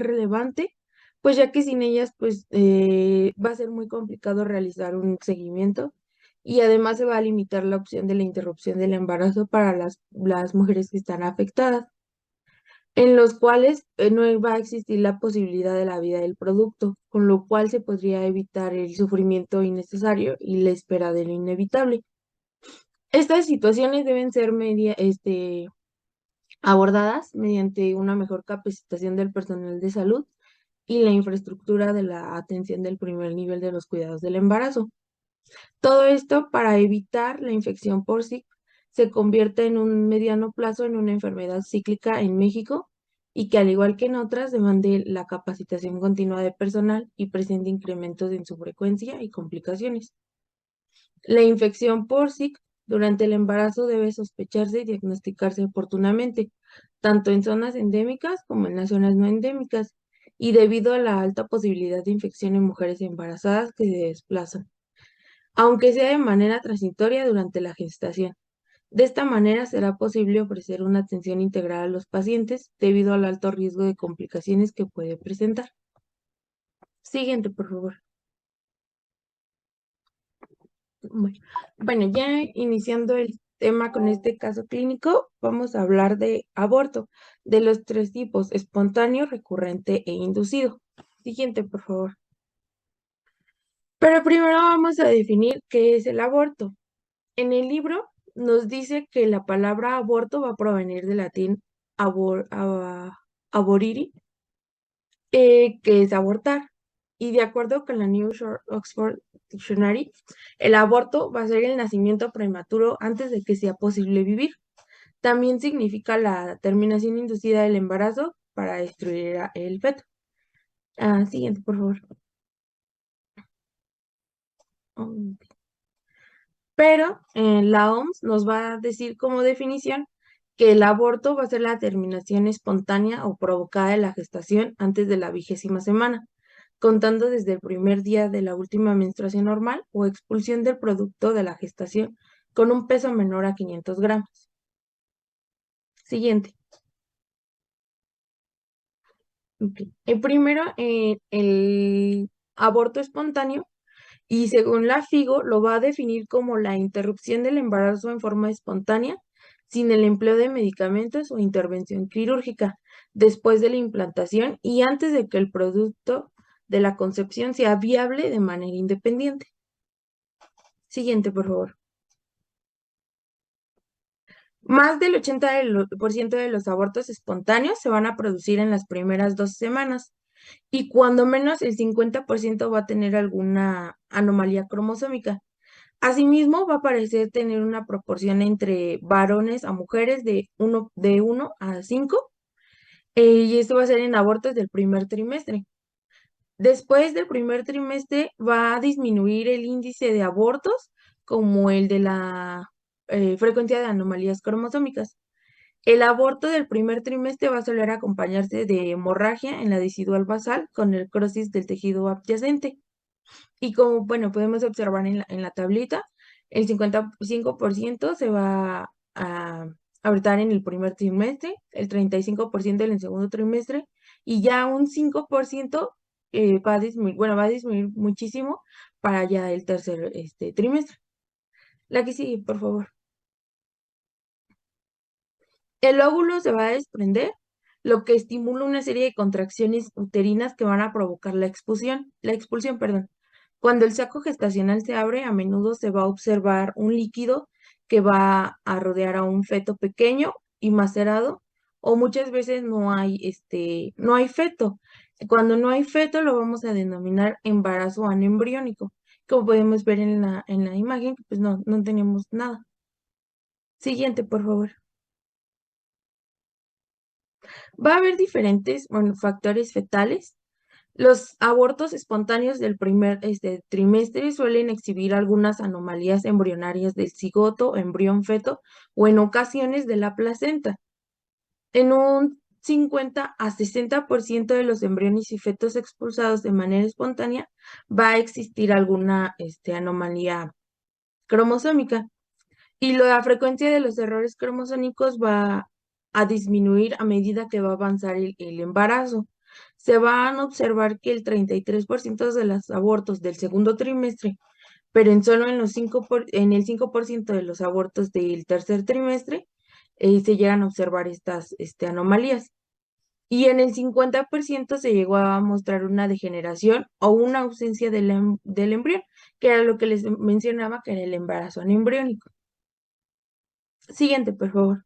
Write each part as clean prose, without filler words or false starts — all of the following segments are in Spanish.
relevante, pues ya que sin ellas pues va a ser muy complicado realizar un seguimiento y además se va a limitar la opción de la interrupción del embarazo para las mujeres que están afectadas, en los cuales no va a existir la posibilidad de la vida del producto, con lo cual se podría evitar el sufrimiento innecesario y la espera de lo inevitable. Estas situaciones deben ser abordadas mediante una mejor capacitación del personal de salud y la infraestructura de la atención del primer nivel de los cuidados del embarazo. Todo esto para evitar la infección por SIC se convierte en un mediano plazo en una enfermedad cíclica en México y que al igual que en otras demande la capacitación continua de personal y presente incrementos en su frecuencia y complicaciones. La infección por SIC durante el embarazo debe sospecharse y diagnosticarse oportunamente, tanto en zonas endémicas como en las zonas no endémicas, y debido a la alta posibilidad de infección en mujeres embarazadas que se desplazan, aunque sea de manera transitoria durante la gestación. De esta manera será posible ofrecer una atención integral a los pacientes debido al alto riesgo de complicaciones que puede presentar. Siguiente, por favor. Bueno, bueno, ya iniciando el tema con este caso clínico, vamos a hablar de aborto, de los tres tipos: espontáneo, recurrente e inducido. Siguiente, por favor. Pero primero vamos a definir qué es el aborto. En el libro nos dice que la palabra aborto va a provenir del latín aboriri, que es abortar. Y de acuerdo con la New Oxford Dictionary, el aborto va a ser el nacimiento prematuro antes de que sea posible vivir. También significa la terminación inducida del embarazo para destruir el feto. Siguiente, por favor. Um, Pero la OMS nos va a decir como definición que el aborto va a ser la terminación espontánea o provocada de la gestación antes de la 20ª semana, contando desde el primer día de la última menstruación normal o expulsión del producto de la gestación con un peso menor a 500 gramos. Siguiente. Ok. Primero, el aborto espontáneo, y según la FIGO lo va a definir como la interrupción del embarazo en forma espontánea, sin el empleo de medicamentos o intervención quirúrgica, después de la implantación y antes de que el producto de la concepción sea viable de manera independiente. Siguiente, por favor. Más del 80% de los abortos espontáneos se van a producir en las primeras 2 semanas y cuando menos el 50% va a tener alguna anomalía cromosómica. Asimismo, va a parecer tener una proporción entre varones a mujeres de 1 a 5, y esto va a ser en abortos del primer trimestre. Después del primer trimestre va a disminuir el índice de abortos como el de la frecuencia de anomalías cromosómicas. El aborto del primer trimestre va a suele acompañarse de hemorragia en la decidual basal con necrosis del tejido adyacente. Y como, bueno, podemos observar en la tablita, el 55% se va a abortar en el primer trimestre, el 35% en el segundo trimestre, y ya un 5% va a disminuir, bueno, va a disminuir muchísimo para ya el tercer trimestre. La que sigue, por favor. El óvulo se va a desprender, lo que estimula una serie de contracciones uterinas que van a provocar la expulsión, perdón. Cuando el saco gestacional se abre, a menudo se va a observar un líquido que va a rodear a un feto pequeño y macerado, o muchas veces no hay feto. Cuando no hay feto, lo vamos a denominar embarazo anembriónico. Como podemos ver en la imagen, pues no tenemos nada. Siguiente, por favor. Va a haber diferentes, bueno, factores fetales. Los abortos espontáneos del primer trimestre suelen exhibir algunas anomalías embrionarias del cigoto, embrión feto o en ocasiones de la placenta. En un 50 a 60% de los embriones y fetos expulsados de manera espontánea va a existir alguna anomalía cromosómica. Y la frecuencia de los errores cromosómicos va a disminuir a medida que va a avanzar el embarazo. se van a observar que el 33% de los abortos del segundo trimestre, pero en los en el 5% de los abortos del tercer trimestre, se llegan a observar estas anomalías. Y en el 50% se llegó a mostrar una degeneración o una ausencia del embrión, que era lo que les mencionaba, que era el embarazo anembriónico. Siguiente, por favor.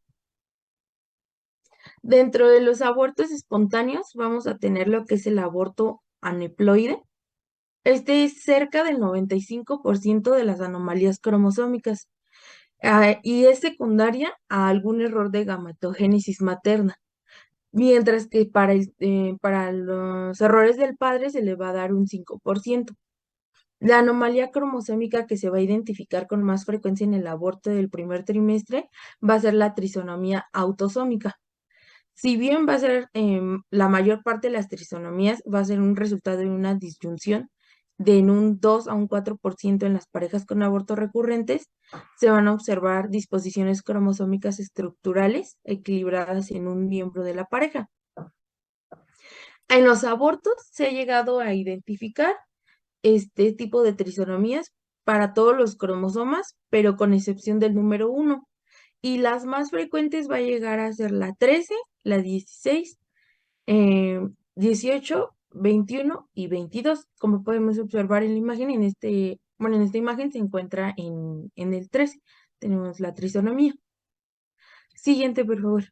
Dentro de los abortos espontáneos vamos a tener lo que es el aborto aneploide. Este es cerca del 95% de las anomalías cromosómicas, y es secundaria a algún error de gametogénesis materna. Mientras que para los errores del padre se le va a dar un 5%. La anomalía cromosómica que se va a identificar con más frecuencia en el aborto del primer trimestre va a ser la trisonomía autosómica. Si bien va a ser la mayor parte de las trisonomías, va a ser un resultado de una disyunción de en un 2 a un 4% en las parejas con abortos recurrentes, se van a observar disposiciones cromosómicas estructurales equilibradas en un miembro de la pareja. En los abortos se ha llegado a identificar este tipo de trisonomías para todos los cromosomas, pero con excepción del número 1. Y las más frecuentes va a llegar a ser la 13, la 16, 18, 21 y 22. Como podemos observar en la imagen, en esta imagen se encuentra en el 13. Tenemos la trisonomía. Siguiente, por favor.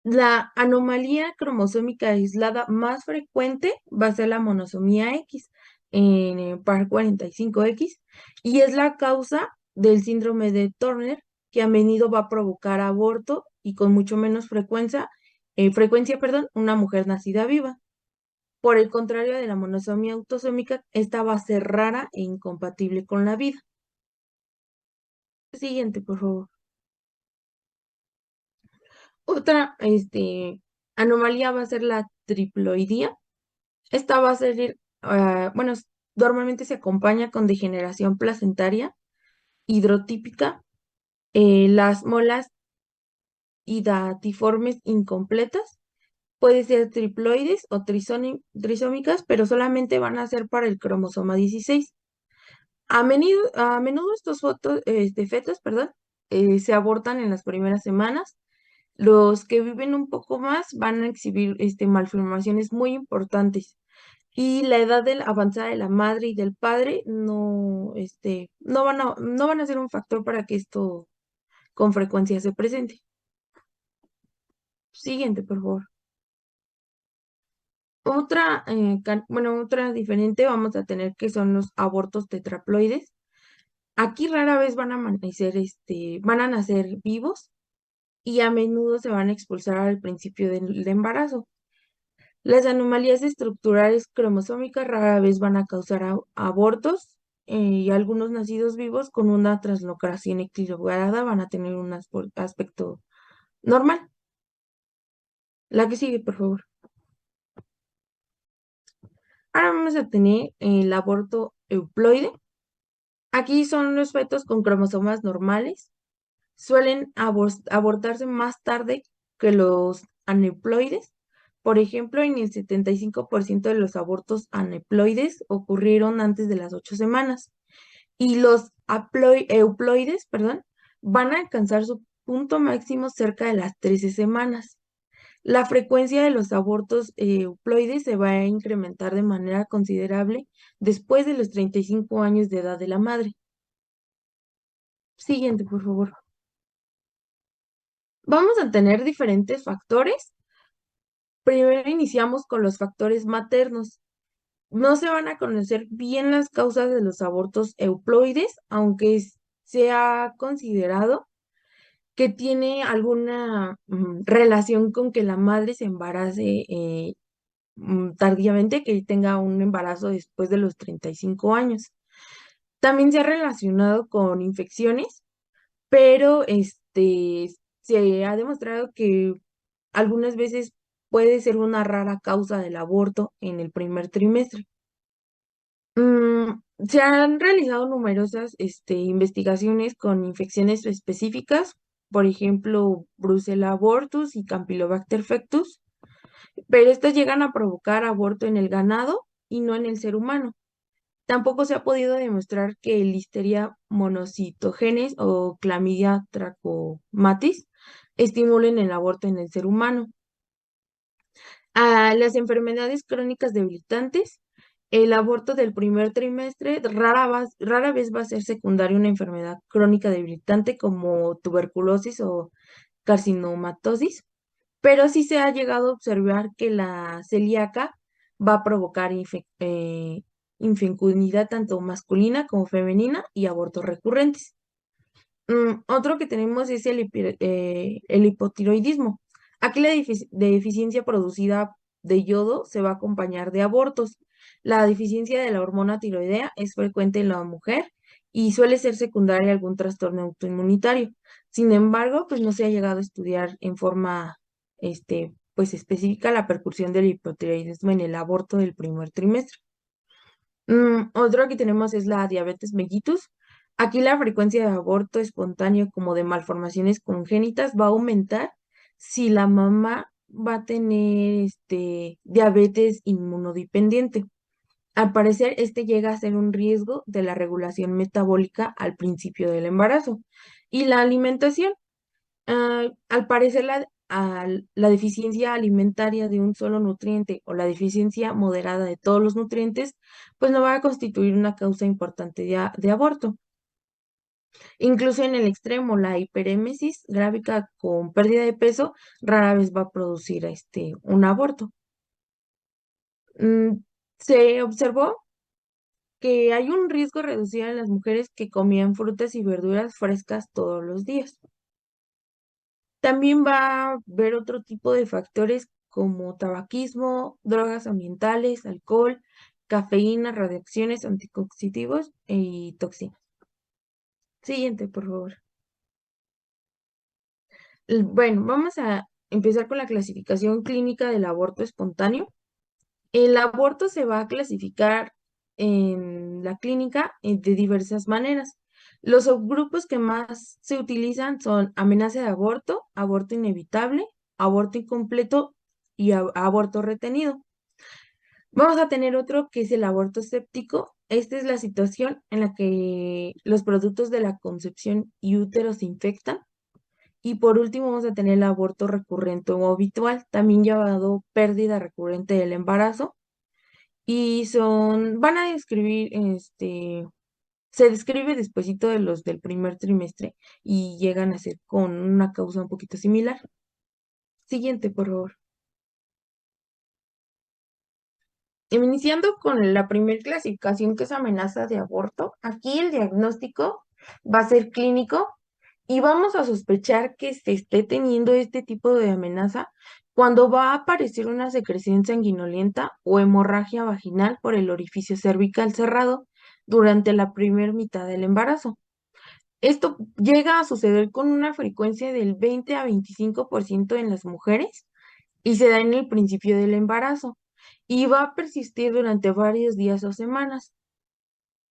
La anomalía cromosómica aislada más frecuente va a ser la monosomía X en el par 45X y es la causa del síndrome de Turner, que a menudo va a provocar aborto y con mucho menos frecuencia, una mujer nacida viva. Por el contrario de la monosomía autosómica, esta va a ser rara e incompatible con la vida. Siguiente, por favor. Otra anomalía va a ser la triploidía. Esta va a ser, normalmente se acompaña con degeneración placentaria hidrotípica, las molas hidatiformes incompletas, puede ser triploides o trisómicas, pero solamente van a ser para el cromosoma 16. A menudo estos fetos, se abortan en las primeras semanas. Los que viven un poco más van a exhibir malformaciones muy importantes. Y la edad avanzada de la madre y del padre no van a ser un factor para que esto con frecuencia se presente. Siguiente, por favor. Otra diferente vamos a tener que son los abortos tetraploides. Aquí rara vez van a nacer vivos y a menudo se van a expulsar al principio del embarazo. Las anomalías estructurales cromosómicas rara vez van a causar abortos, y algunos nacidos vivos con una translocación equilibrada van a tener un aspecto normal. La que sigue, por favor. Ahora vamos a tener el aborto euploide. Aquí son los fetos con cromosomas normales. Suelen abortarse más tarde que los aneuploides. Por ejemplo, en el 75% de los abortos aneploides ocurrieron antes de las 8 semanas. Y los euploides, van a alcanzar su punto máximo cerca de las 13 semanas. La frecuencia de los abortos euploides se va a incrementar de manera considerable después de los 35 años de edad de la madre. Siguiente, por favor. Vamos a tener diferentes factores. Primero iniciamos con los factores maternos. No se van a conocer bien las causas de los abortos euploides, aunque se ha considerado que tiene alguna relación con que la madre se embarace tardíamente, que tenga un embarazo después de los 35 años. También se ha relacionado con infecciones, pero se ha demostrado que algunas veces puede ser una rara causa del aborto en el primer trimestre. Se han realizado numerosas investigaciones con infecciones específicas por ejemplo, Brucella abortus y Campylobacter fectus, pero estas llegan a provocar aborto en el ganado y no en el ser humano. Tampoco se ha podido demostrar que el Listeria monocytogenes o Clamidia trachomatis estimulen el aborto en el ser humano. A las enfermedades crónicas debilitantes, el aborto del primer trimestre rara vez va a ser secundario a una enfermedad crónica debilitante como tuberculosis o carcinomatosis, pero sí se ha llegado a observar que la celíaca va a provocar infecundidad tanto masculina como femenina y abortos recurrentes. Otro que tenemos es el hipotiroidismo. Aquí la deficiencia producida de yodo se va a acompañar de abortos. La deficiencia de la hormona tiroidea es frecuente en la mujer y suele ser secundaria a algún trastorno autoinmunitario. Sin embargo, pues no se ha llegado a estudiar en forma pues específica la percusión del hipotiroidismo en el aborto del primer trimestre. Otro que tenemos es la diabetes mellitus. Aquí la frecuencia de aborto espontáneo como de malformaciones congénitas va a aumentar si la mamá va a tener diabetes inmunodependiente. Al parecer, este llega a ser un riesgo de la regulación metabólica al principio del embarazo. Y la alimentación. Al parecer, la deficiencia alimentaria de un solo nutriente o la deficiencia moderada de todos los nutrientes, pues no va a constituir una causa importante de aborto. Incluso en el extremo, la hiperémesis grávica con pérdida de peso rara vez va a producir un aborto. Se observó que hay un riesgo reducido en las mujeres que comían frutas y verduras frescas todos los días. También va a haber otro tipo de factores como tabaquismo, drogas ambientales, alcohol, cafeína, radiaciones, anticonceptivos y toxinas. Siguiente, por favor. Bueno, vamos a empezar con la clasificación clínica del aborto espontáneo. El aborto se va a clasificar en la clínica de diversas maneras. Los subgrupos que más se utilizan son amenaza de aborto, aborto inevitable, aborto incompleto y aborto retenido. Vamos a tener otro que es el aborto séptico. Esta es la situación en la que los productos de la concepción y útero se infectan. Y por último vamos a tener el aborto recurrente o habitual, también llamado pérdida recurrente del embarazo y van a describir, se describe despuesito de los del primer trimestre y llegan a ser con una causa un poquito similar. Siguiente, por favor. Iniciando con la primera clasificación que es amenaza de aborto, aquí el diagnóstico va a ser clínico y vamos a sospechar que se esté teniendo este tipo de amenaza cuando va a aparecer una secreción sanguinolenta o hemorragia vaginal por el orificio cervical cerrado durante la primera mitad del embarazo. Esto llega a suceder con una frecuencia del 20 a 25% en las mujeres y se da en el principio del embarazo y va a persistir durante varios días o semanas.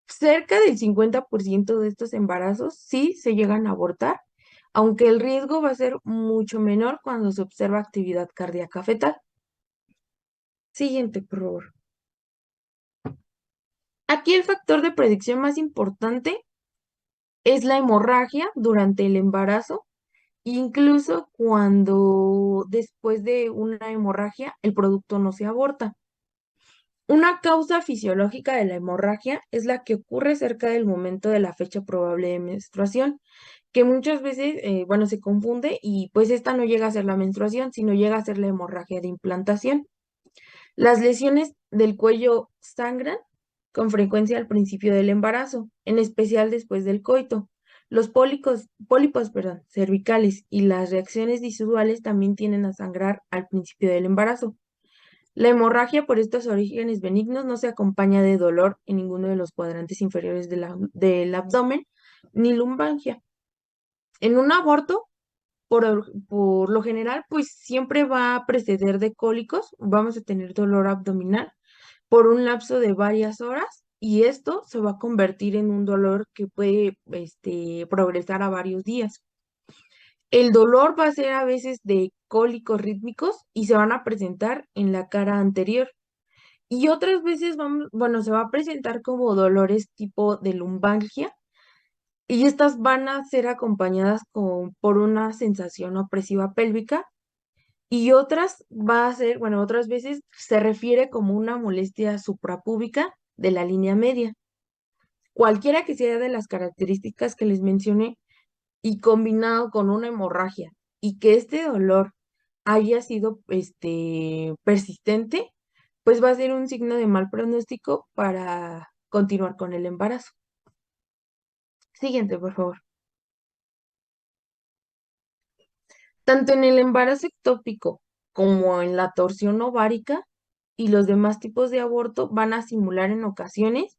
Cerca del 50% de estos embarazos sí se llegan a abortar, aunque el riesgo va a ser mucho menor cuando se observa actividad cardíaca fetal. Siguiente, por favor. Aquí el factor de predicción más importante es la hemorragia durante el embarazo, incluso cuando después de una hemorragia el producto no se aborta. Una causa fisiológica de la hemorragia es la que ocurre cerca del momento de la fecha probable de menstruación, que muchas veces, bueno, se confunde y pues esta no llega a ser la menstruación, sino llega a ser la hemorragia de implantación. Las lesiones del cuello sangran con frecuencia al principio del embarazo, en especial después del coito. Los pólipos, perdón, cervicales y las reacciones visuales también tienden a sangrar al principio del embarazo. La hemorragia por estos orígenes benignos no se acompaña de dolor en ninguno de los cuadrantes inferiores del abdomen ni lumbalgia. En un aborto, por lo general, pues siempre va a preceder de cólicos, vamos a tener dolor abdominal por un lapso de varias horas y esto se va a convertir en un dolor que puede progresar a varios días. El dolor va a ser a veces de cólicos rítmicos y se van a presentar en la cara anterior. Y otras veces bueno, se va a presentar como dolores tipo de lumbalgia y estas van a ser acompañadas por una sensación opresiva pélvica y otras va a ser, bueno, otras veces se refiere como una molestia suprapúbica de la línea media. Cualquiera que sea de las características que les mencioné y combinado con una hemorragia y que este dolor haya sido persistente, pues va a ser un signo de mal pronóstico para continuar con el embarazo. Siguiente, por favor. Tanto en el embarazo ectópico como en la torsión ovárica y los demás tipos de aborto van a simular en ocasiones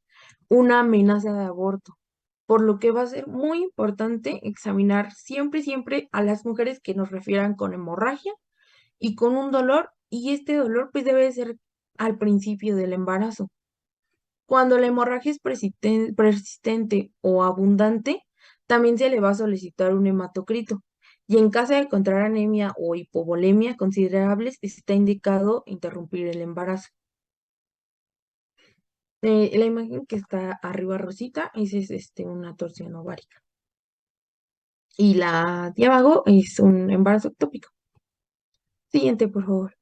una amenaza de aborto, por lo que va a ser muy importante examinar siempre, siempre a las mujeres que nos refieran con hemorragia y con un dolor, y este dolor pues debe ser al principio del embarazo. Cuando la hemorragia es persistente o abundante, también se le va a solicitar un hematocrito. Y en caso de encontrar anemia o hipovolemia considerables, está indicado interrumpir el embarazo. La imagen que está arriba rosita, esa es una torsión ovárica. Y la de abajo es un embarazo ectópico. Siguiente, por favor.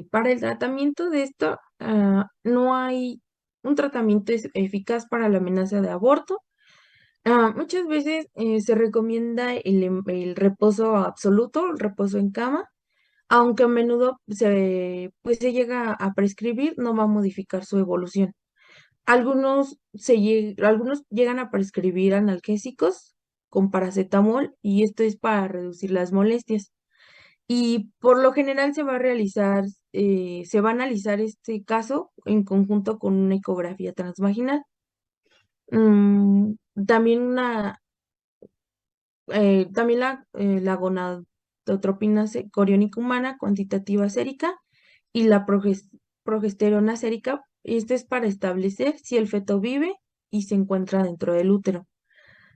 Para el tratamiento de esto, no hay un tratamiento eficaz para la amenaza de aborto. Muchas veces se recomienda el reposo absoluto, el reposo en cama, aunque a menudo pues se llega a prescribir, no va a modificar su evolución. Algunos llegan a prescribir analgésicos con paracetamol y esto es para reducir las molestias. Y por lo general se va a analizar este caso en conjunto con una ecografía transvaginal. Mm, también la gonadotropina coriónica humana cuantitativa sérica y la progesterona sérica. Esto es para establecer si el feto vive y se encuentra dentro del útero.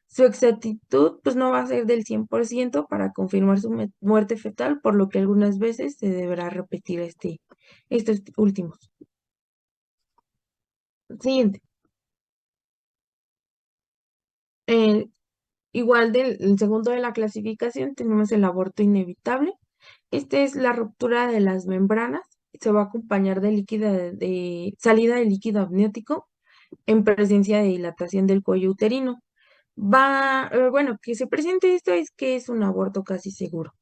Su exactitud pues no va a ser del 100% para confirmar su muerte fetal, por lo que algunas veces se deberá repetir estos últimos. Siguiente. Eh, Igual del el segundo de la clasificación tenemos el aborto inevitable. Este es la ruptura de las membranas. Se va a acompañar de de salida de líquido amniótico en presencia de dilatación del cuello uterino. Bueno, que se presente esto es que es un aborto casi seguro.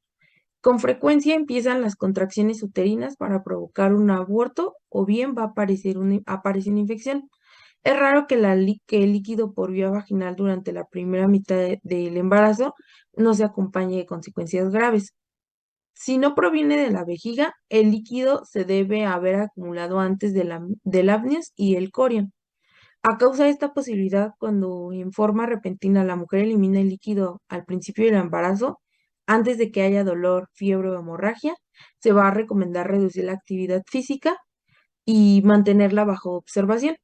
Con frecuencia empiezan las contracciones uterinas para provocar un aborto o bien va a aparece una infección. Es raro que el líquido por vía vaginal durante la primera mitad del embarazo no se acompañe de consecuencias graves. Si no proviene de la vejiga, el líquido se debe haber acumulado antes del apneas y el corion. A causa de esta posibilidad, cuando en forma repentina la mujer elimina el líquido al principio del embarazo, antes de que haya dolor, fiebre o hemorragia, se va a recomendar reducir la actividad física y mantenerla bajo observación.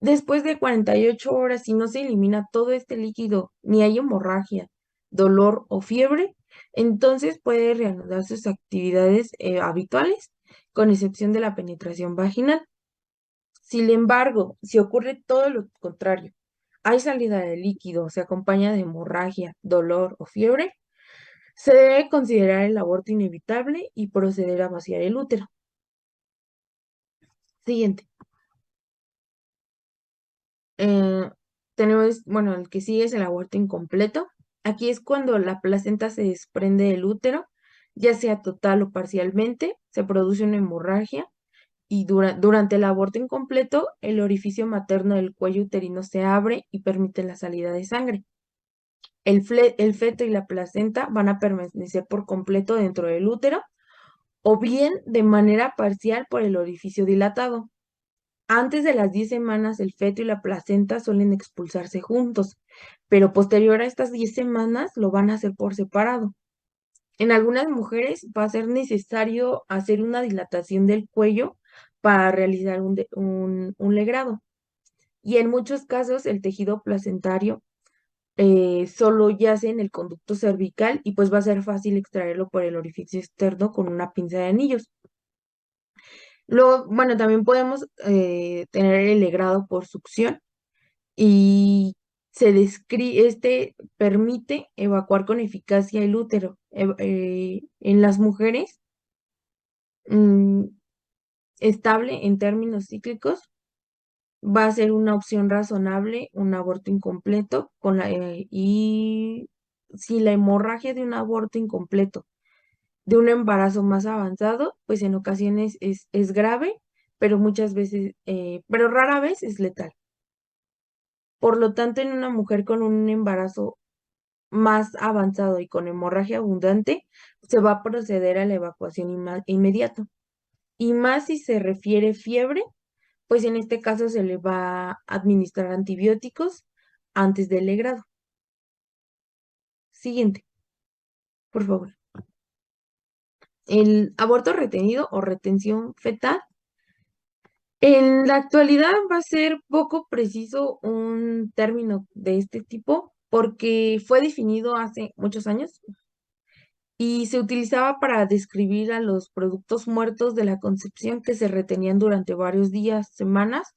Después de 48 horas, si no se elimina todo este líquido, ni hay hemorragia, dolor o fiebre, entonces puede reanudar sus actividades habituales, con excepción de la penetración vaginal. Sin embargo, si ocurre todo lo contrario, hay salida de líquido, se acompaña de hemorragia, dolor o fiebre, se debe considerar el aborto inevitable y proceder a vaciar el útero. Siguiente. Eh, Tenemos, bueno, el que sigue es el aborto incompleto. Aquí es cuando la placenta se desprende del útero, ya sea total o parcialmente, se produce una hemorragia y durante el aborto incompleto, el orificio materno del cuello uterino se abre y permite la salida de sangre. El feto y la placenta van a permanecer por completo dentro del útero o bien de manera parcial por el orificio dilatado. Antes de las 10 semanas, el feto y la placenta suelen expulsarse juntos, pero posterior a estas 10 semanas lo van a hacer por separado. En algunas mujeres va a ser necesario hacer una dilatación del cuello para realizar un legrado. Y en muchos casos el tejido placentario solo yace en el conducto cervical y pues va a ser fácil extraerlo por el orificio externo con una pinza de anillos. Luego, bueno, también podemos tener el legrado por succión y este permite evacuar con eficacia el útero. En las mujeres, mm, estable en términos cíclicos, va a ser una opción razonable un aborto incompleto y si la hemorragia de un aborto incompleto de un embarazo más avanzado, pues en ocasiones es grave, pero muchas veces, pero rara vez es letal. Por lo tanto, en una mujer con un embarazo más avanzado y con hemorragia abundante, se va a proceder a la evacuación inmediata. Y más si se refiere fiebre, pues en este caso se le va a administrar antibióticos antes del legrado. Siguiente, por favor. El aborto retenido o retención fetal. En la actualidad va a ser poco preciso un término de este tipo porque fue definido hace muchos años y se utilizaba para describir a los productos muertos de la concepción que se retenían durante varios días, semanas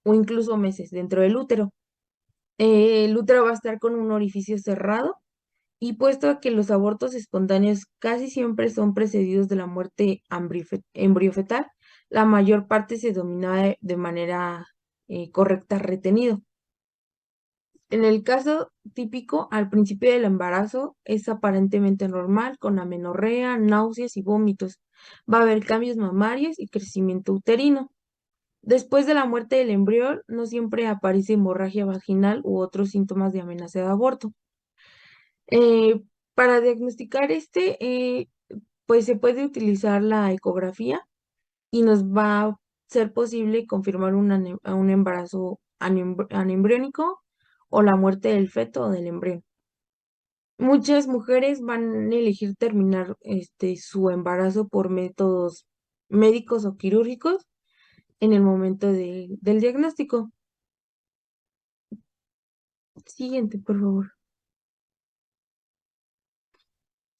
o incluso meses dentro del útero. El útero va a estar con un orificio cerrado y puesto a que los abortos espontáneos casi siempre son precedidos de la muerte embriofetal, la mayor parte se domina de manera correcta retenido. En el caso típico, al principio del embarazo es aparentemente normal, con amenorrea, náuseas y vómitos. Va a haber cambios mamarios y crecimiento uterino. Después de la muerte del embrión, no siempre aparece hemorragia vaginal u otros síntomas de amenaza de aborto. Eh, para diagnosticar pues se puede utilizar la ecografía y nos va a ser posible confirmar un embarazo anembriónico o la muerte del feto o del embrión. Muchas mujeres van a elegir terminar su embarazo por métodos médicos o quirúrgicos en el momento del diagnóstico. Siguiente, por favor.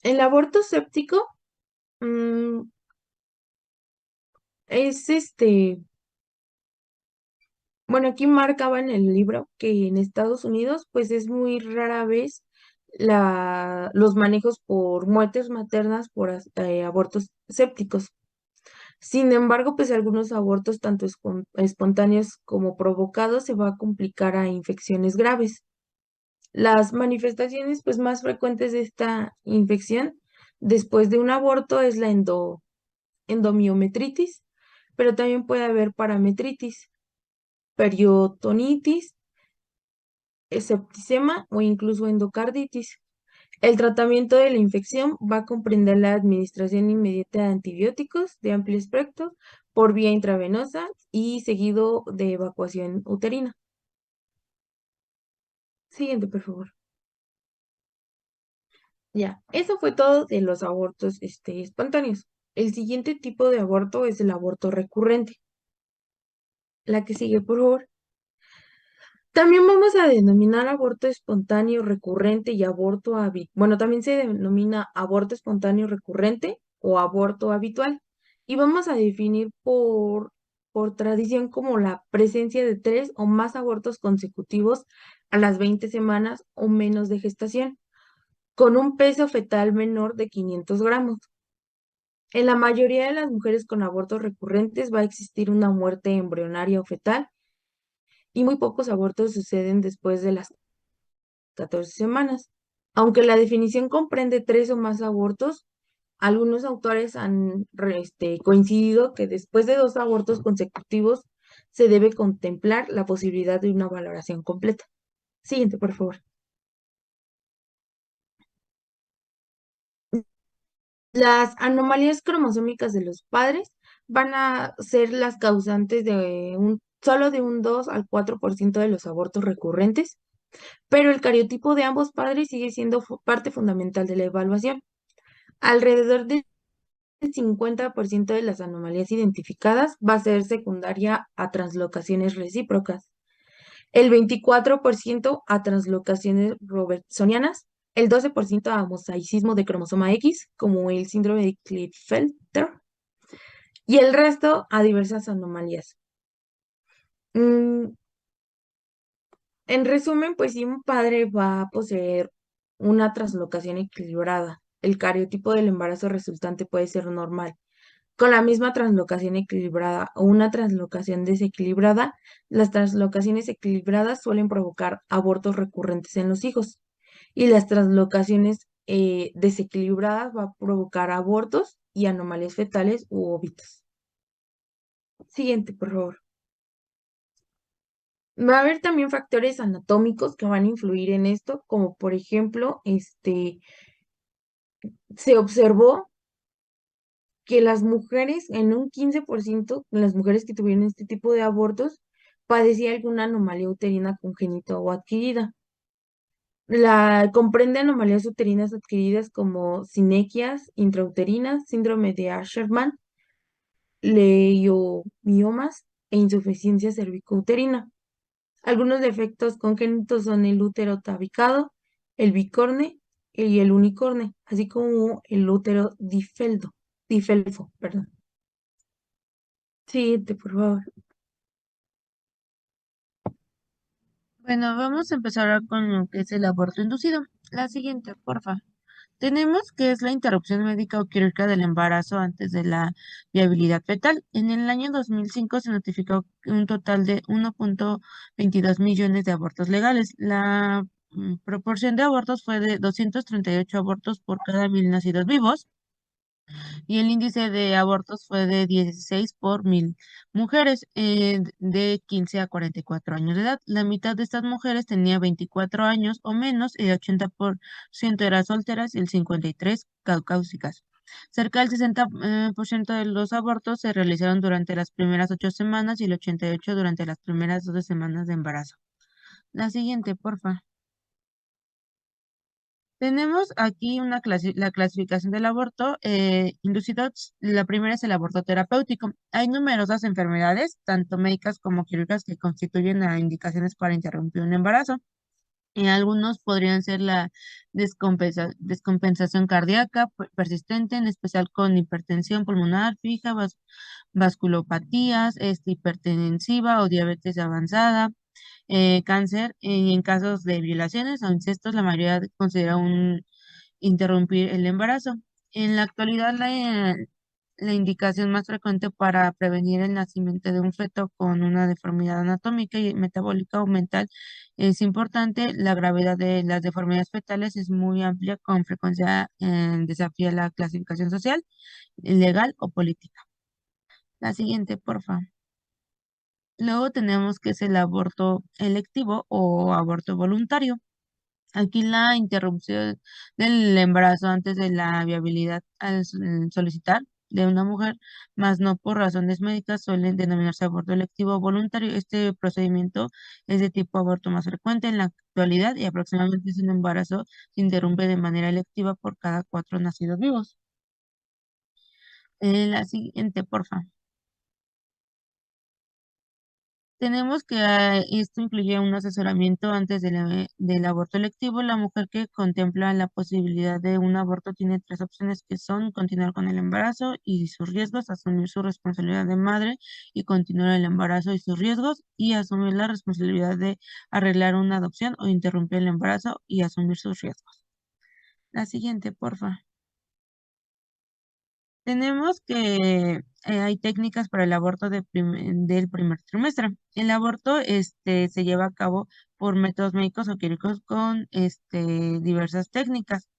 El aborto séptico mm, es bueno, aquí marcaba en el libro que en Estados Unidos, pues es muy rara vez los manejos por muertes maternas por abortos sépticos. Sin embargo, pues algunos abortos, tanto espontáneos como provocados, se va a complicar a infecciones graves. Las manifestaciones, pues, más frecuentes de esta infección después de un aborto es la endomiometritis, pero también puede haber parametritis, periotonitis, septicema o incluso endocarditis. El tratamiento de la infección va a comprender la administración inmediata de antibióticos de amplio espectro por vía intravenosa y seguido de evacuación uterina. Siguiente, por favor. Ya, eso fue todo de los abortos espontáneos. El siguiente tipo de aborto es el aborto recurrente. La que sigue, por favor. También vamos a denominar aborto espontáneo recurrente y aborto habitual. Bueno, también se denomina aborto espontáneo recurrente o aborto habitual. Y vamos a definir por tradición como la presencia de 3 o más abortos consecutivos a las 20 semanas o menos de gestación, con un peso fetal menor de 500 gramos. En la mayoría de las mujeres con abortos recurrentes va a existir una muerte embrionaria o fetal y muy pocos abortos suceden después de las 14 semanas. Aunque la definición comprende 3 o más abortos, algunos autores han coincidido que después de 2 abortos consecutivos se debe contemplar la posibilidad de una valoración completa. Siguiente, por favor. Las anomalías cromosómicas de los padres van a ser las causantes solo de un 2 al 4% de los abortos recurrentes, pero el cariotipo de ambos padres sigue siendo parte fundamental de la evaluación. Alrededor del 50% de las anomalías identificadas va a ser secundaria a translocaciones recíprocas. el 24% a translocaciones robertsonianas, el 12% a mosaicismo de cromosoma X, como el síndrome de Klinefelter, y el resto a diversas anomalías. Mm, en resumen, pues si un padre va a poseer una translocación equilibrada, el cariotipo del embarazo resultante puede ser normal. Con la misma translocación equilibrada o una translocación desequilibrada, las translocaciones equilibradas suelen provocar abortos recurrentes en los hijos y las translocaciones desequilibradas va a provocar abortos y anomalías fetales u óbitos. Siguiente, por favor. Va a haber también factores anatómicos que van a influir en esto, como por ejemplo, se observó que las mujeres, en un 15%, las mujeres que tuvieron este tipo de abortos, padecía alguna anomalía uterina congénita o adquirida. Comprende anomalías uterinas adquiridas como sinequias intrauterinas, síndrome de Asherman, leiomiomas e insuficiencia cervicouterina. Algunos defectos congénitos son el útero tabicado, el bicorne y el unicorne, así como el útero difelfo, perdón. Siguiente, por favor. Bueno, vamos a empezar ahora con lo que es el aborto inducido. La siguiente, porfa. Tenemos que es la interrupción médica o quirúrgica del embarazo antes de la viabilidad fetal. En el año 2005 se notificó un total de 1,22 millones de abortos legales. La proporción de abortos fue de 238 abortos por cada 1.000 nacidos vivos y el índice de abortos fue de 16 por 1.000 mujeres de 15 a 44 años de edad. La mitad de estas mujeres tenía 24 años o menos, el 80% eran solteras y el 53% caucásicas. Cerca del 60% de los abortos se realizaron durante las primeras 8 semanas y el 88% durante las primeras 12 semanas de embarazo. La siguiente, porfa. Tenemos aquí la clasificación del aborto inducido. La primera es el aborto terapéutico. Hay numerosas enfermedades, tanto médicas como quirúrgicas, que constituyen indicaciones para interrumpir un embarazo. Algunos podrían ser la descompensación cardíaca persistente, en especial con hipertensión pulmonar fija, vasculopatías, hipertensiva o diabetes avanzada, cáncer, y en casos de violaciones o incestos, la mayoría considera interrumpir el embarazo. En la actualidad, la indicación más frecuente para prevenir el nacimiento de un feto con una deformidad anatómica y metabólica o mental es importante. La gravedad de las deformidades fetales es muy amplia, con frecuencia desafía la clasificación social, legal o política. La siguiente, porfa. Luego tenemos que es el aborto electivo o aborto voluntario. Aquí la interrupción del embarazo antes de la viabilidad al solicitar de una mujer, más no por razones médicas, suelen denominarse aborto electivo o voluntario. Este procedimiento es de tipo aborto más frecuente en la actualidad y aproximadamente es un embarazo se interrumpe de manera electiva por cada 4 nacidos vivos. La siguiente, porfa. Tenemos que esto incluye un asesoramiento antes del aborto electivo. La mujer que contempla la posibilidad de un aborto tiene tres opciones que son continuar con el embarazo y sus riesgos, asumir su responsabilidad de madre y continuar el embarazo y sus riesgos, y asumir la responsabilidad de arreglar una adopción o interrumpir el embarazo y asumir sus riesgos. La siguiente, porfa. Tenemos que hay técnicas para el aborto del primer trimestre. El aborto se lleva a cabo por métodos médicos o quirúrgicos con diversas técnicas.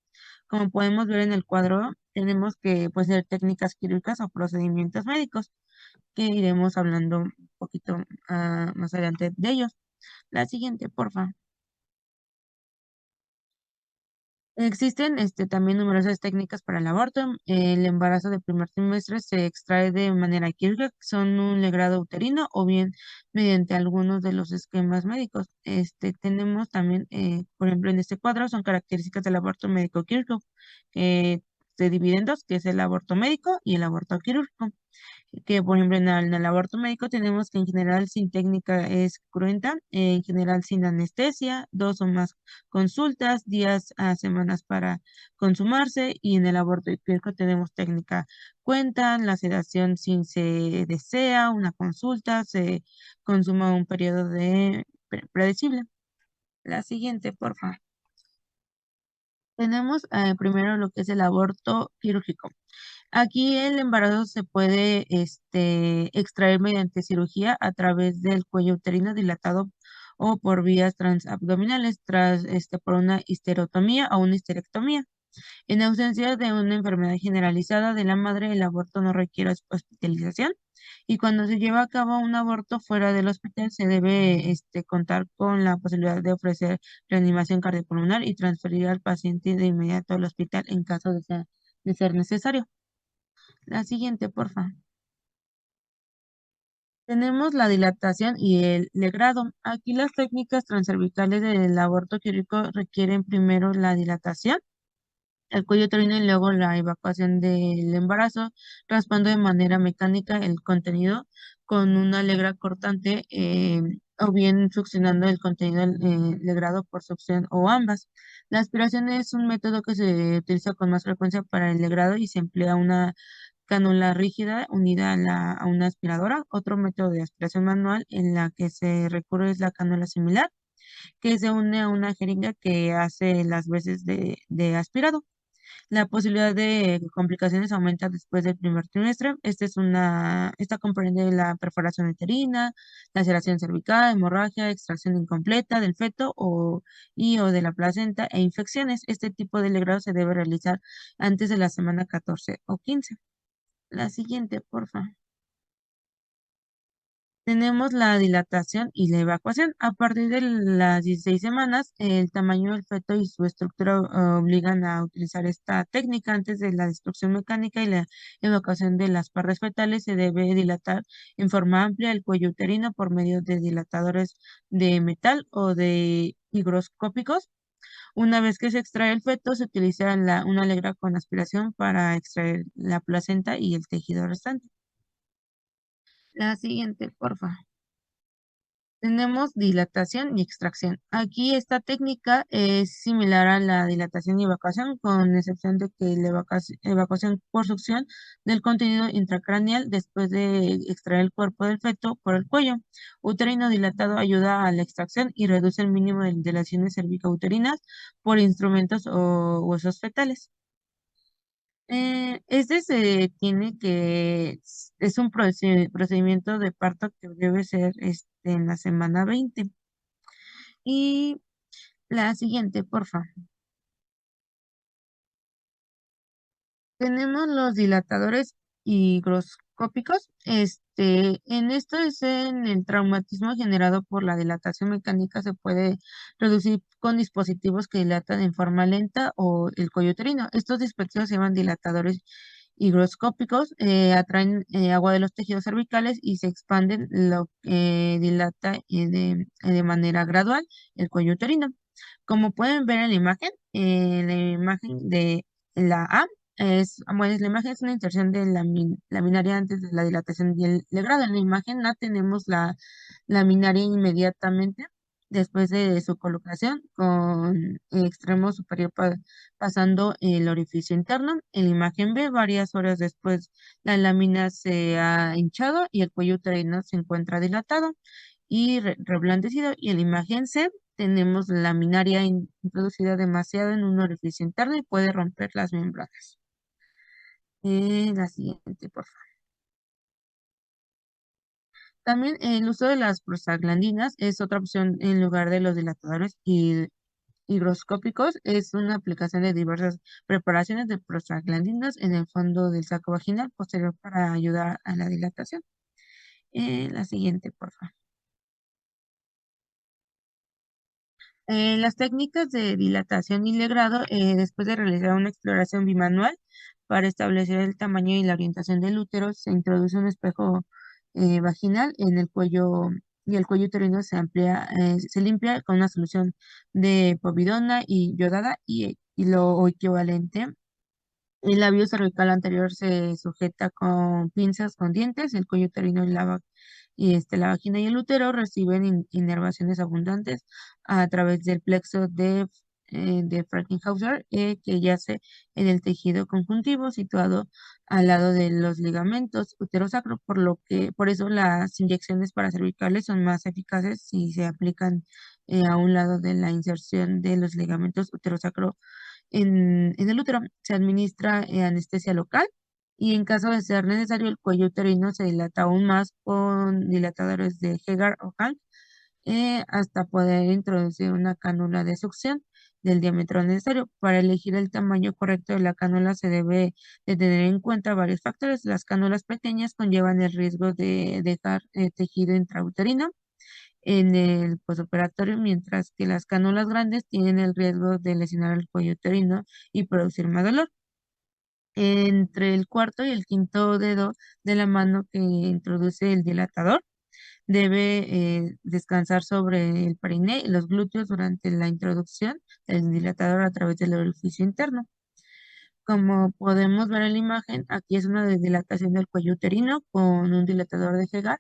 Como podemos ver en el cuadro, tenemos que pues, ser técnicas quirúrgicas o procedimientos médicos, que iremos hablando un poquito más adelante de ellos. La siguiente, porfa. Existen también numerosas técnicas para el aborto. El embarazo de primer trimestre se extrae de manera quirúrgica, que son un legrado uterino o bien mediante algunos de los esquemas médicos. Tenemos también, por ejemplo, en este cuadro son características del aborto médico quirúrgico. se divide en dos, que es el aborto médico y el aborto quirúrgico. Que por ejemplo en el aborto médico tenemos que en general sin técnica es cruenta, en general sin anestesia, dos o más consultas, días a semanas para consumarse, y en el aborto quirúrgico tenemos técnica cuenta, la sedación sin se desea, una consulta, se consuma un periodo de predecible. La siguiente, por favor. Tenemos primero lo que es el aborto quirúrgico. Aquí el embarazo se puede extraer mediante cirugía a través del cuello uterino dilatado o por vías transabdominales por una histerotomía o una histerectomía. En ausencia de una enfermedad generalizada de la madre, el aborto no requiere hospitalización, y cuando se lleva a cabo un aborto fuera del hospital se debe contar con la posibilidad de ofrecer reanimación cardiopulmonar y transferir al paciente de inmediato al hospital en caso de ser necesario. La siguiente, porfa. Tenemos la dilatación y el legrado. Aquí las técnicas transcervicales del aborto quirúrgico requieren primero la dilatación, el cuello uterino y luego la evacuación del embarazo, raspando de manera mecánica el contenido con una legra cortante, o bien succionando el contenido legrado por succión o ambas. La aspiración es un método que se utiliza con más frecuencia para el legrado y se emplea una cánula rígida unida a una aspiradora. Otro método de aspiración manual en la que se recurre es la cánula similar, que se une a una jeringa que hace las veces de aspirado. La posibilidad de complicaciones aumenta después del primer trimestre. Esta comprende la perforación uterina, laceración cervical, hemorragia, extracción incompleta del feto o de la placenta e infecciones. Este tipo de legrado se debe realizar antes de la semana 14 o 15. La siguiente, por favor. Tenemos la dilatación y la evacuación. A partir de las 16 semanas, el tamaño del feto y su estructura obligan a utilizar esta técnica. Antes de la destrucción mecánica y la evacuación de las partes fetales, se debe dilatar en forma amplia el cuello uterino por medio de dilatadores de metal o de higroscópicos. Una vez que se extrae el feto, se utiliza una legra con aspiración para extraer la placenta y el tejido restante. La siguiente, por favor. Tenemos dilatación y extracción. Aquí esta técnica es similar a la dilatación y evacuación, con excepción de que la evacuación por succión del contenido intracraneal después de extraer el cuerpo del feto por el cuello uterino dilatado ayuda a la extracción y reduce el mínimo de lesiones cervicouterinas por instrumentos o huesos fetales. Este se tiene que, es un procedimiento de parto que debe ser en la semana 20. Y la siguiente, porfa. Tenemos los dilatadores higroscópicos. En esto es en el traumatismo generado por la dilatación mecánica se puede reducir con dispositivos que dilatan en forma lenta o el cuello uterino. Estos dispositivos se llaman dilatadores higroscópicos, atraen agua de los tejidos cervicales y se expanden, lo que dilata de manera gradual el cuello uterino. Como pueden ver en la imagen de la A, bueno, la imagen es una inserción de la laminaria antes de la dilatación y el legrado. En la imagen A tenemos la laminaria inmediatamente después de su colocación con el extremo superior pasando el orificio interno. En la imagen B, varias horas después, la lámina se ha hinchado y el cuello uterino se encuentra dilatado y reblandecido. Y en la imagen C tenemos la laminaria introducida demasiado en un orificio interno y puede romper las membranas. La siguiente, por favor. También el uso de las prostaglandinas es otra opción en lugar de los dilatadores higroscópicos. Es una aplicación de diversas preparaciones de prostaglandinas en el fondo del saco vaginal posterior para ayudar a la dilatación. La siguiente, por favor. Las técnicas de dilatación y legrado, después de realizar una exploración bimanual para establecer el tamaño y la orientación del útero, se introduce un espejo vaginal en el cuello y el cuello uterino se limpia con una solución de povidona y yodada y lo equivalente El labio cervical anterior se sujeta con pinzas con dientes, el cuello uterino la vagina y el útero reciben inervaciones abundantes a través del plexo de Frankenhauser, que yace en el tejido conjuntivo situado al lado de los ligamentos uterosacro, por eso las inyecciones paracervicales son más eficaces si se aplican a un lado de la inserción de los ligamentos uterosacro en el útero. Se administra anestesia local y en caso de ser necesario, el cuello uterino se dilata aún más con dilatadores de Hegar o Hank hasta poder introducir una cánula de succión del diámetro necesario. Para elegir el tamaño correcto de la cánula se debe de tener en cuenta varios factores. Las cánulas pequeñas conllevan el riesgo de dejar tejido intrauterino en el posoperatorio, mientras que las cánulas grandes tienen el riesgo de lesionar el cuello uterino y producir más dolor. Entre el cuarto y el quinto dedo de la mano que introduce el dilatador, debe descansar sobre el periné y los glúteos durante la introducción del dilatador a través del orificio interno. Como podemos ver en la imagen, aquí es una dilatación del cuello uterino con un dilatador de Hegar.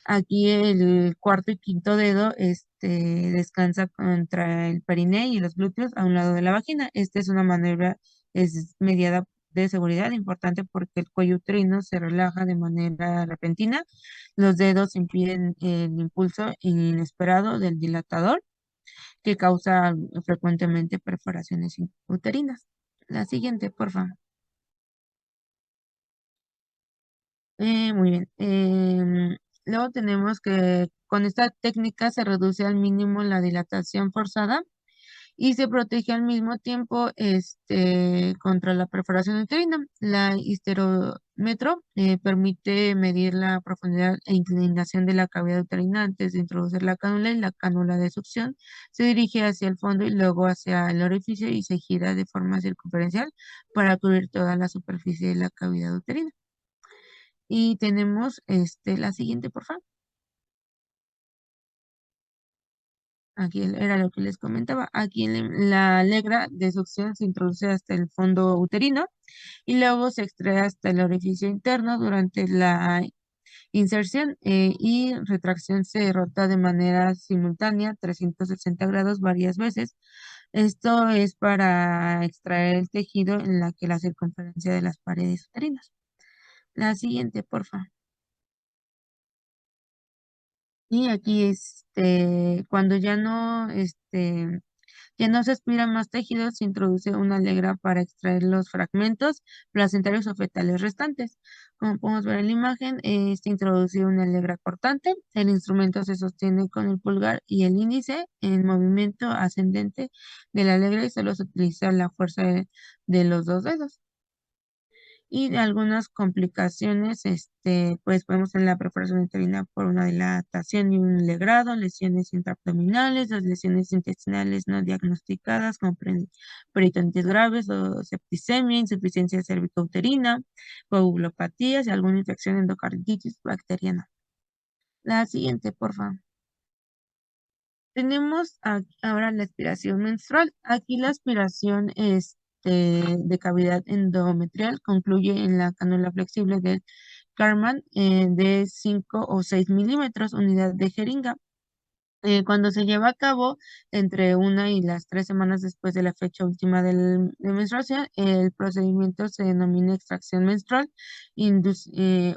Aquí el cuarto y quinto dedo descansa contra el periné y los glúteos a un lado de la vagina. Esta es una maniobra es mediada de seguridad importante porque el cuello uterino se relaja de manera repentina. Los dedos impiden el impulso inesperado del dilatador que causa frecuentemente perforaciones uterinas. La siguiente, por favor. Muy bien. Luego tenemos que con esta técnica se reduce al mínimo la dilatación forzada y se protege al mismo tiempo contra la perforación uterina. La histerómetro permite medir la profundidad e inclinación de la cavidad uterina antes de introducir la cánula y la cánula de succión se dirige hacia el fondo y luego hacia el orificio y se gira de forma circunferencial para cubrir toda la superficie de la cavidad uterina. Y tenemos la siguiente, por favor. Aquí era lo que les comentaba. Aquí la legra de succión se introduce hasta el fondo uterino y luego se extrae hasta el orificio interno durante la inserción y retracción se rota de manera simultánea, 360 grados varias veces. Esto es para extraer el tejido en la que la circunferencia de las paredes uterinas. La siguiente, por favor. Y aquí, cuando ya no se aspira más tejido, se introduce una legra para extraer los fragmentos placentarios o fetales restantes. Como podemos ver en la imagen, se introduce una legra cortante. El instrumento se sostiene con el pulgar y el índice en movimiento ascendente de la legra y solo se utiliza la fuerza de los dos dedos y de algunas complicaciones, pues podemos tener la perforación uterina por una dilatación y un legrado, lesiones intraabdominales, las lesiones intestinales no diagnosticadas como peritonitis graves o septicemia, insuficiencia cervicouterina, coagulopatías y alguna infección endocarditis bacteriana. La siguiente, por favor. Tenemos ahora la aspiración menstrual. Aquí la aspiración de cavidad endometrial concluye en la cánula flexible de Karman de 5 o 6 milímetros, unidad de jeringa. Cuando se lleva a cabo entre una y las 3 semanas después de la fecha última de menstruación, el procedimiento se denomina extracción menstrual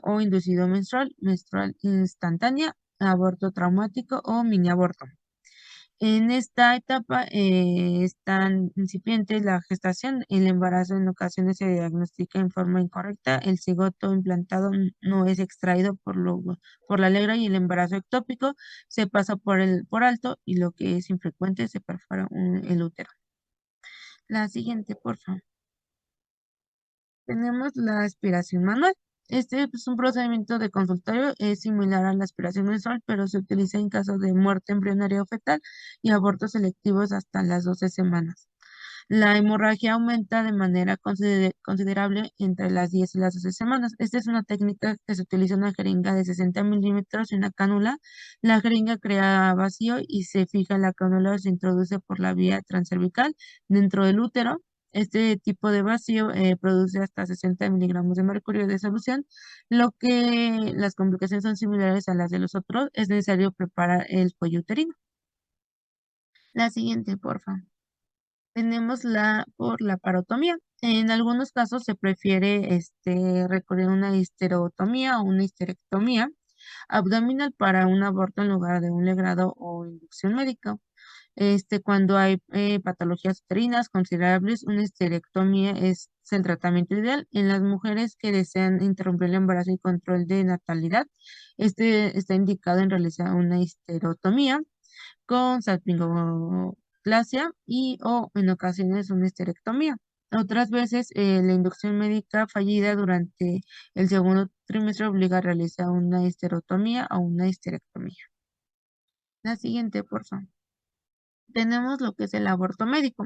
o inducido menstrual, menstrual instantánea, aborto traumático o mini aborto. En esta etapa es tan incipiente la gestación, el embarazo en ocasiones se diagnostica en forma incorrecta, el cigoto implantado no es extraído por la legra y el embarazo ectópico se pasa por alto y lo que es infrecuente se perfora el útero. La siguiente, por favor. Tenemos la aspiración manual. Este es un procedimiento de consultorio, es similar a la aspiración menstrual, pero se utiliza en caso de muerte embrionaria o fetal y abortos selectivos hasta las 12 semanas. La hemorragia aumenta de manera considerable entre las 10 y las 12 semanas. Esta es una técnica que se utiliza una jeringa de 60 milímetros y una cánula. La jeringa crea vacío y se fija la cánula, se introduce por la vía transcervical dentro del útero Este tipo de vacío produce hasta 60 miligramos de mercurio de solución, lo que las complicaciones son similares a las de los otros. Es necesario preparar el cuello uterino. La siguiente, porfa. Tenemos por la parotomía. En algunos casos se prefiere recurrir a una histerotomía o una histerectomía abdominal para un aborto en lugar de un legrado o inducción médica. Cuando hay patologías uterinas considerables, una histerectomía es el tratamiento ideal. En las mujeres que desean interrumpir el embarazo y control de natalidad, está indicado en realizar una histerotomía con salpingoplasia y o en ocasiones una histerectomía. Otras veces la inducción médica fallida durante el segundo trimestre obliga a realizar una histerotomía o una histerectomía. La siguiente, por favor. Tenemos lo que es el aborto médico.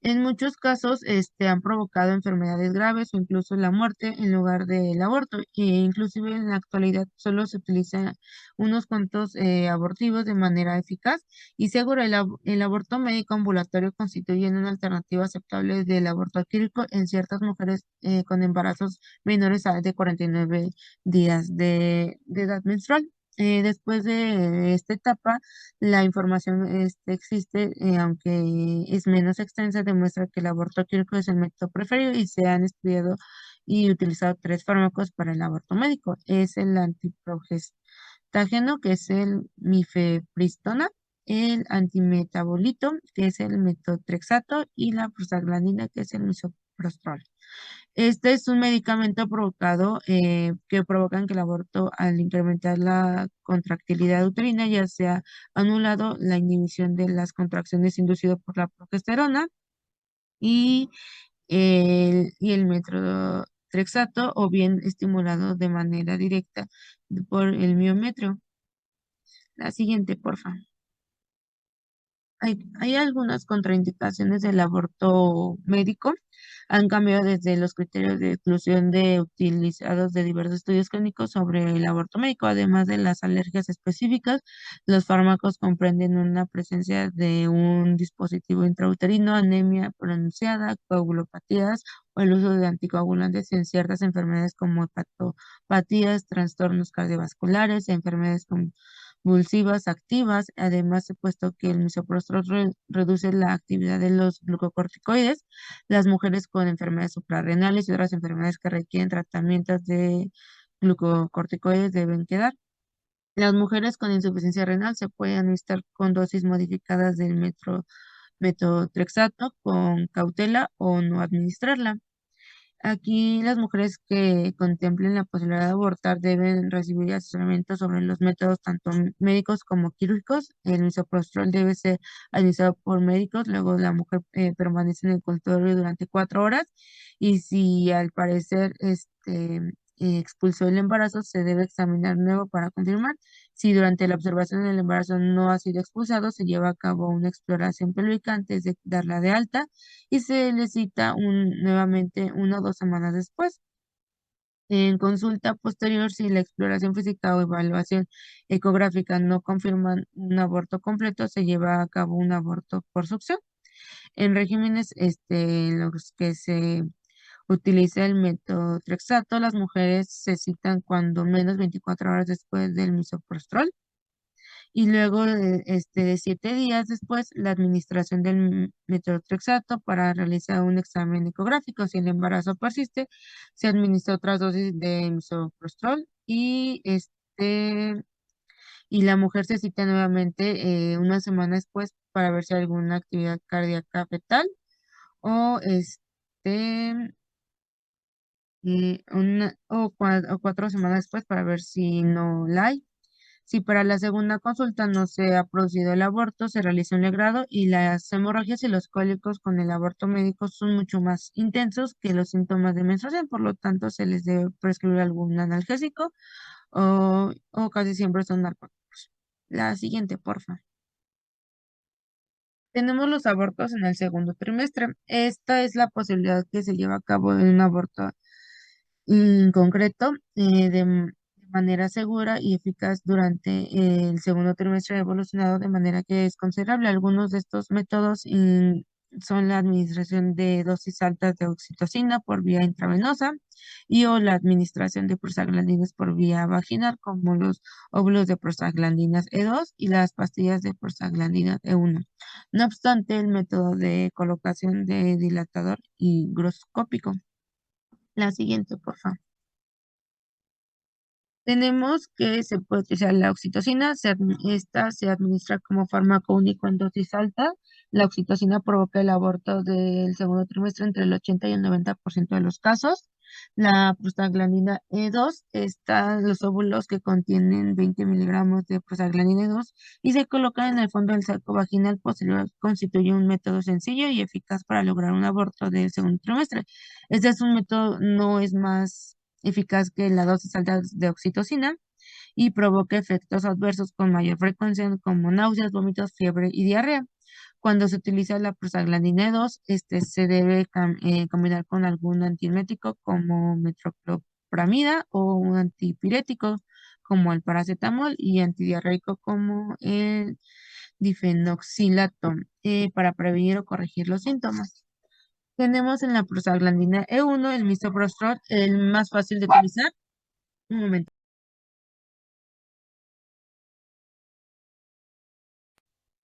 En muchos casos, han provocado enfermedades graves o incluso la muerte en lugar del aborto. E inclusive en la actualidad solo se utilizan unos cuantos abortivos de manera eficaz y segura. El aborto médico ambulatorio constituye una alternativa aceptable del aborto quirúrgico en ciertas mujeres con embarazos menores a de 49 días de edad menstrual. Después de esta etapa, la información existe, aunque es menos extensa, demuestra que el aborto quirúrgico es el método preferido y se han estudiado y utilizado tres fármacos para el aborto médico. Es el antiprogestágeno, que es el mifepristona, el antimetabolito, que es el metotrexato, y la prostaglandina, que es el misoprostol. Este es un medicamento provocado que provocan que el aborto, al incrementar la contractilidad uterina, ya sea anulado la inhibición de las contracciones inducido por la progesterona y el metotrexato, o bien estimulado de manera directa por el miometrio. La siguiente, por favor. Hay algunas contraindicaciones del aborto médico. Han cambiado desde los criterios de exclusión de utilizados de diversos estudios clínicos sobre el aborto médico, además de las alergias específicas. Los fármacos comprenden una presencia de un dispositivo intrauterino, anemia pronunciada, coagulopatías o el uso de anticoagulantes en ciertas enfermedades como hepatopatías, trastornos cardiovasculares, enfermedades convulsivas activas. Además, he puesto que el misoprostol reduce la actividad de los glucocorticoides. Las mujeres con enfermedades suprarrenales y otras enfermedades que requieren tratamientos de glucocorticoides deben quedar. Las mujeres con insuficiencia renal se pueden estar con dosis modificadas del metotrexato con cautela o no administrarla. Aquí las mujeres que contemplen la posibilidad de abortar deben recibir asesoramiento sobre los métodos tanto médicos como quirúrgicos. El misoprostol debe ser administrado por médicos, luego la mujer permanece en el consultorio durante 4 horas y si al parecer expulsó el embarazo, se debe examinar de nuevo para confirmar. Si durante la observación del embarazo no ha sido expulsado, se lleva a cabo una exploración pélvica antes de darla de alta y se le cita nuevamente 1 o 2 semanas después. En consulta posterior, si la exploración física o evaluación ecográfica no confirman un aborto completo, se lleva a cabo un aborto por succión. En regímenes en los que se utiliza el metotrexato, las mujeres se citan cuando menos 24 horas después del misoprostol y luego de 7 días después la administración del metotrexato para realizar un examen ecográfico. Si el embarazo persiste, se administra otras dosis de misoprostol y la mujer se cita nuevamente 1 semana después para ver si hay alguna actividad cardíaca fetal o o 4 semanas después para ver si no la hay. Si para la segunda consulta no se ha producido el aborto, se realiza un legrado y las hemorragias y los cólicos con el aborto médico son mucho más intensos que los síntomas de menstruación, por lo tanto se les debe prescribir algún analgésico o casi siempre son narcóticos. La siguiente, porfa. Tenemos los abortos en el segundo trimestre. Esta es la posibilidad que se lleva a cabo en un aborto en concreto, de manera segura y eficaz durante el segundo trimestre, ha evolucionado de manera que es considerable. Algunos de estos métodos son la administración de dosis altas de oxitocina por vía intravenosa y o la administración de prostaglandinas por vía vaginal, como los óvulos de prostaglandinas E2 y las pastillas de prostaglandinas E1. No obstante, el método de colocación de dilatador higroscópico. La siguiente, por favor. Tenemos que se puede utilizar la oxitocina, esta se administra como fármaco único en dosis alta. La oxitocina provoca el aborto del segundo trimestre entre el 80 y el 90% de los casos. La prostaglandina E2 está en los óvulos que contienen 20 miligramos de prostaglandina E2 y se colocan en el fondo del saco vaginal posterior. Constituye un método sencillo y eficaz para lograr un aborto del segundo trimestre. Este es un método, no es más eficaz que la dosis alta de oxitocina y provoca efectos adversos con mayor frecuencia como náuseas, vómitos, fiebre y diarrea. Cuando se utiliza la prostaglandina 2, este se debe combinar con algún antiemético como metoclopramida o un antipirético como el paracetamol y antidiarreico como el difenoxilato para prevenir o corregir los síntomas. Tenemos en la prostaglandina E1 el misoprostol, el más fácil de utilizar. Un momento.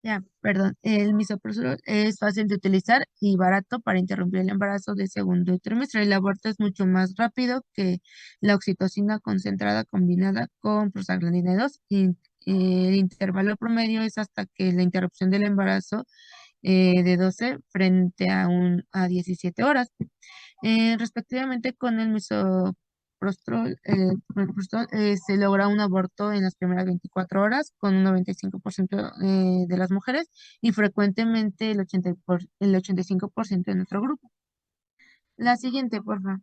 Ya, perdón. El misoprostol es fácil de utilizar y barato para interrumpir el embarazo de segundo trimestre. El aborto es mucho más rápido que la oxitocina concentrada combinada con prostaglandina 2. El intervalo promedio es hasta que la interrupción del embarazo de 12 frente a 17 horas. Respectivamente con el misoprostol, se logra un aborto en las primeras 24 horas con un 95% de las mujeres y frecuentemente el 85% de nuestro grupo. La siguiente, por favor.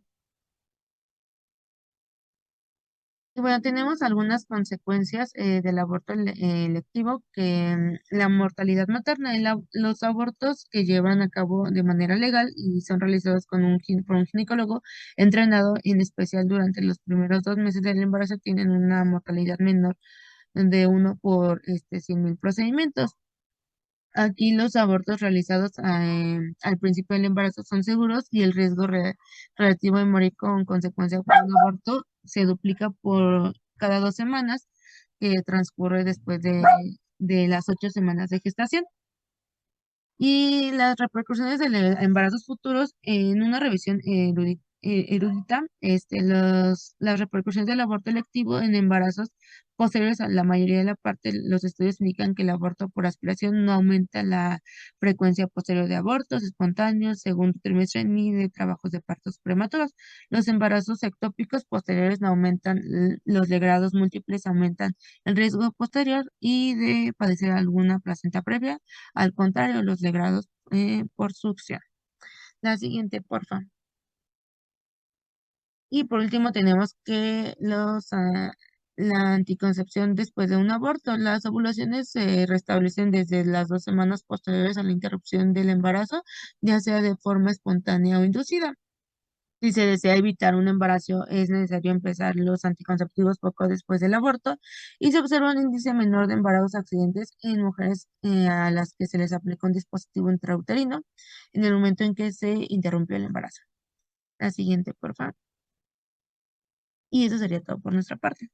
Y bueno, tenemos algunas consecuencias del aborto electivo, que la mortalidad materna, los abortos que llevan a cabo de manera legal y son realizados por un ginecólogo entrenado, en especial durante los primeros 2 meses del embarazo, tienen una mortalidad menor de 1 por 100.000 procedimientos. Aquí los abortos realizados al principio del embarazo son seguros y el riesgo relativo de morir con consecuencia por un aborto se duplica por cada 2 semanas que transcurre después de las 8 semanas de gestación. Y las repercusiones de embarazos futuros en una revisión erudita, las repercusiones del aborto electivo en embarazos posteriores a la mayoría de la parte, los estudios indican que el aborto por aspiración no aumenta la frecuencia posterior de abortos espontáneos, segundo trimestre, ni de trabajos de partos prematuros. Los embarazos ectópicos posteriores no aumentan, los legrados múltiples aumentan el riesgo posterior y de padecer alguna placenta previa. Al contrario, los legrados por succión. La siguiente, porfa. Y por último tenemos que la anticoncepción después de un aborto. Las ovulaciones se restablecen desde las 2 semanas posteriores a la interrupción del embarazo, ya sea de forma espontánea o inducida. Si se desea evitar un embarazo, es necesario empezar los anticonceptivos poco después del aborto y se observa un índice menor de embarazos accidentes en mujeres a las que se les aplica un dispositivo intrauterino en el momento en que se interrumpió el embarazo. La siguiente, por favor. Y eso sería todo por nuestra parte.